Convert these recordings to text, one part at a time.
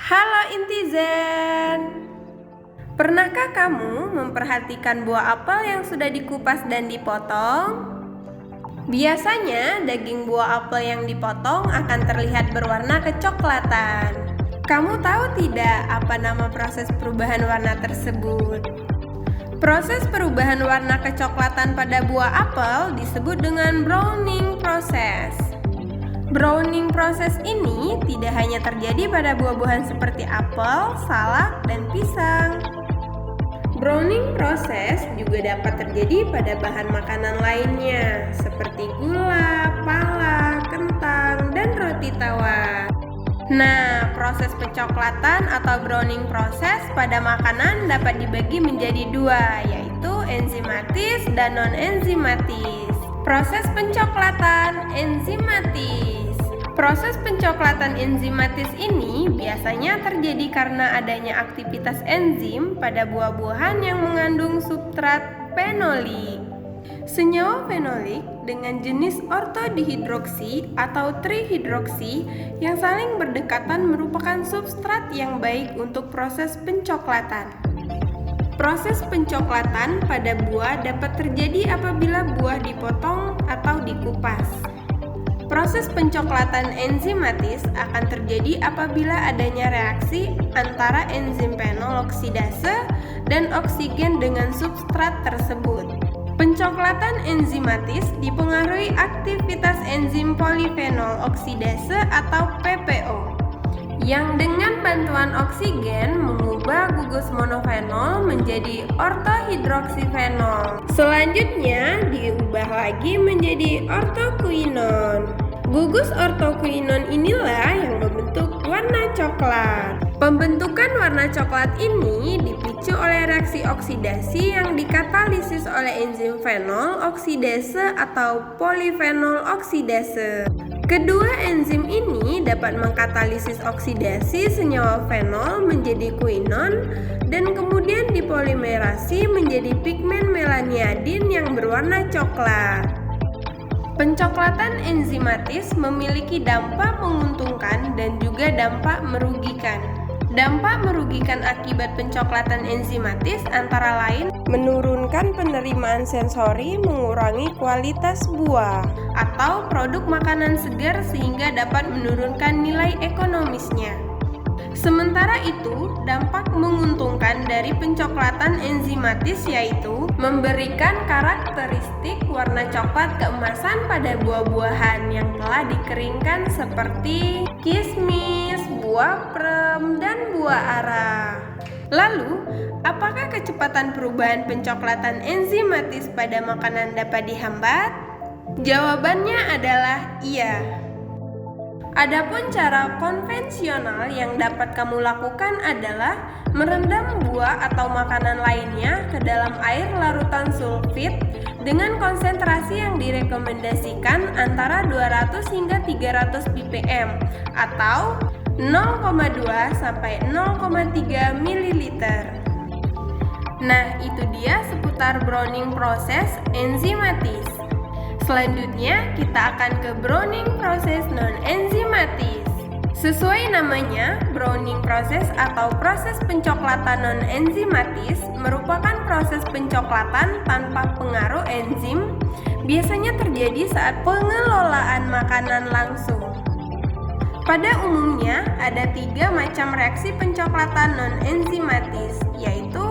Halo Intizen, pernahkah kamu memperhatikan buah apel yang sudah dikupas dan dipotong? Biasanya daging buah apel yang dipotong akan terlihat berwarna kecoklatan. Kamu tahu tidak apa nama proses perubahan warna tersebut? Proses perubahan warna kecoklatan pada buah apel disebut dengan browning process. Browning proses ini tidak hanya terjadi pada buah-buahan seperti apel, salak, dan pisang. Browning proses juga dapat terjadi pada bahan makanan lainnya seperti gula, pala, kentang, dan roti tawar. Nah, proses pencoklatan atau browning proses pada makanan dapat dibagi menjadi dua, yaitu enzimatis dan non-enzimatis. Proses pencoklatan enzimatis. Proses pencoklatan enzimatis ini biasanya terjadi karena adanya aktivitas enzim pada buah-buahan yang mengandung substrat fenolik. Senyawa fenolik dengan jenis ortodihidroksi atau trihidroksi yang saling berdekatan merupakan substrat yang baik untuk proses pencoklatan. Proses pencoklatan pada buah dapat terjadi apabila buah dipotong atau dikupas. Proses pencoklatan enzimatis akan terjadi apabila adanya reaksi antara enzim fenol oksidase dan oksigen dengan substrat tersebut. Pencoklatan enzimatis dipengaruhi aktivitas enzim polifenol oksidase atau PPO yang dengan bantuan oksigen mengubah gugus monofenol menjadi ortohidroksifenol. Selanjutnya diubah lagi menjadi ortokuinon. Gugus ortokuinon inilah yang membentuk warna coklat. Pembentukan warna coklat ini dipicu oleh reaksi oksidasi yang dikatalisis oleh enzim fenol oksidase atau polifenol oksidase. Kedua enzim ini dapat mengkatalisis oksidasi senyawa fenol menjadi kuinon dan kemudian dipolimerasi menjadi pigmen melaniadin yang berwarna coklat. Pencoklatan enzimatis memiliki dampak menguntungkan dan juga dampak merugikan. Dampak merugikan akibat pencoklatan enzimatis antara lain menurunkan penerimaan sensori, mengurangi kualitas buah atau produk makanan segar sehingga dapat menurunkan nilai ekonomisnya. Sementara itu, dampak menguntungkan dari pencoklatan enzimatis yaitu memberikan karakteristik warna coklat keemasan pada buah-buahan yang telah dikeringkan seperti kismis, buah prem, dan buah ara. Lalu, apakah kecepatan perubahan pencoklatan enzimatis pada makanan dapat dihambat? Jawabannya adalah iya. Adapun cara konvensional yang dapat kamu lakukan adalah merendam buah atau makanan lainnya ke dalam air larutan sulfit dengan konsentrasi yang direkomendasikan antara 200 hingga 300 ppm atau 0,2 sampai 0,3 ml. Nah, itu dia seputar browning proses enzimatis. Selanjutnya, kita akan ke browning proses non-enzimatis. Sesuai namanya, browning proses atau proses pencoklatan non-enzimatis merupakan proses pencoklatan tanpa pengaruh enzim, biasanya terjadi saat pengelolaan makanan langsung. Pada umumnya, ada 3 macam reaksi pencoklatan non-enzimatis, yaitu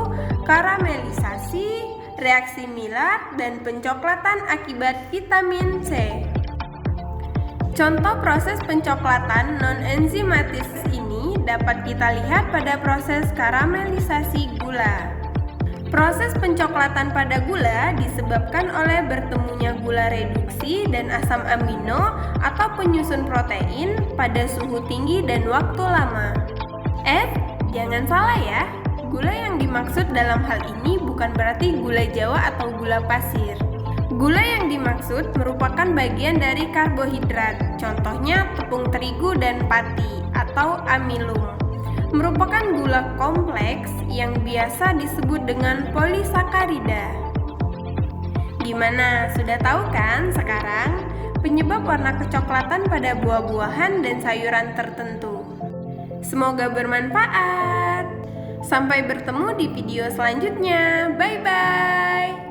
karamelisasi, reaksi Maillard, dan pencoklatan akibat vitamin C. Contoh proses pencoklatan non-enzimatis ini dapat kita lihat pada proses karamelisasi gula. Proses pencoklatan pada gula disebabkan oleh bertemunya gula reduksi dan asam amino atau penyusun protein pada suhu tinggi dan waktu lama. Jangan salah ya. Gula yang dimaksud dalam hal ini bukan berarti gula Jawa atau gula pasir. Gula yang dimaksud merupakan bagian dari karbohidrat, contohnya tepung terigu dan pati atau amilum. Merupakan gula kompleks yang biasa disebut dengan polisakarida. Gimana, sudah tahu kan sekarang penyebab warna kecoklatan pada buah-buahan dan sayuran tertentu? Semoga bermanfaat. Sampai bertemu di video selanjutnya. Bye-bye.